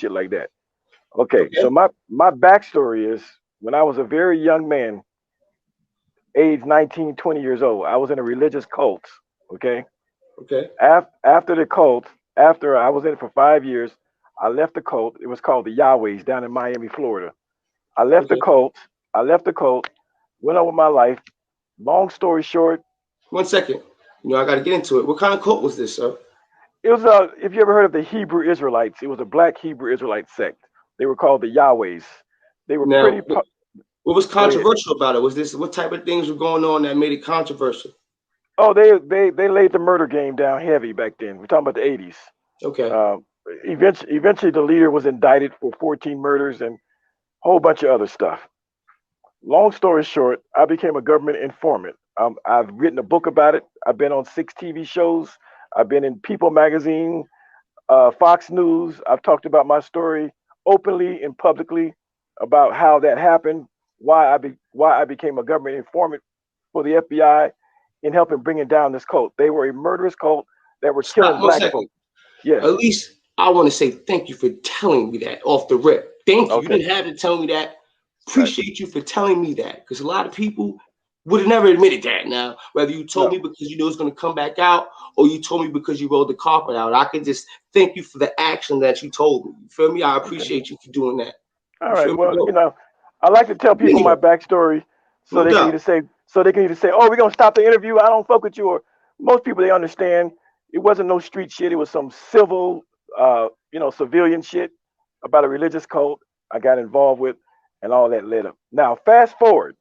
shit like that. Okay, Okay. so my backstory is when I was a very young man, age 19, 20 years old, I was in a religious cult. Okay, Okay. after the cult, after I was in it for 5 years, I left the cult. It was called the Yahwehs down in Miami, Florida. I left the Okay. cult. I left the cult. Went on with my life. Long story short, 1 second. I got to get into it. What kind of cult was this, sir? it was if you ever heard of the Hebrew Israelites, it was a black Hebrew Israelite sect. They were called the Yahwehs. They were Now, pretty. what was Go ahead. controversial about it? Was this what type of things were going on that made it controversial? Oh, they laid the murder game down heavy back then. We're talking about the 80s. Okay. Uh, eventually, the leader was indicted for 14 murders and a whole bunch of other stuff. Long story short, I became a government informant. I've written a book about it. I've been on 6 TV shows. I've been in People magazine, Fox News. I've talked about my story openly and publicly about how that happened, why I became a government informant for the FBI in helping bringing down this cult. They were a murderous cult that were Stop killing one black second. folk. Yes. At least I want to say thank you for telling me that off the rip. Thank you. You Okay. didn't have to tell me that. Right. Appreciate you for telling me that because a lot of people would have never admitted that. Now, whether you told No. me because you know it's going to come back out or you told me because you rolled the carpet out, I can just thank you for the action that you told me. You feel me? I Okay. appreciate you for doing that. All You feel right. me, Well, bro? I like to tell people my Continue. backstory so No they can doubt. either say "Oh, we're gonna stop the interview. I don't fuck with you," or most people they understand it wasn't no street shit. It was some civil, civilian shit about a religious cult I got involved with, and all that led up. Now, fast forward.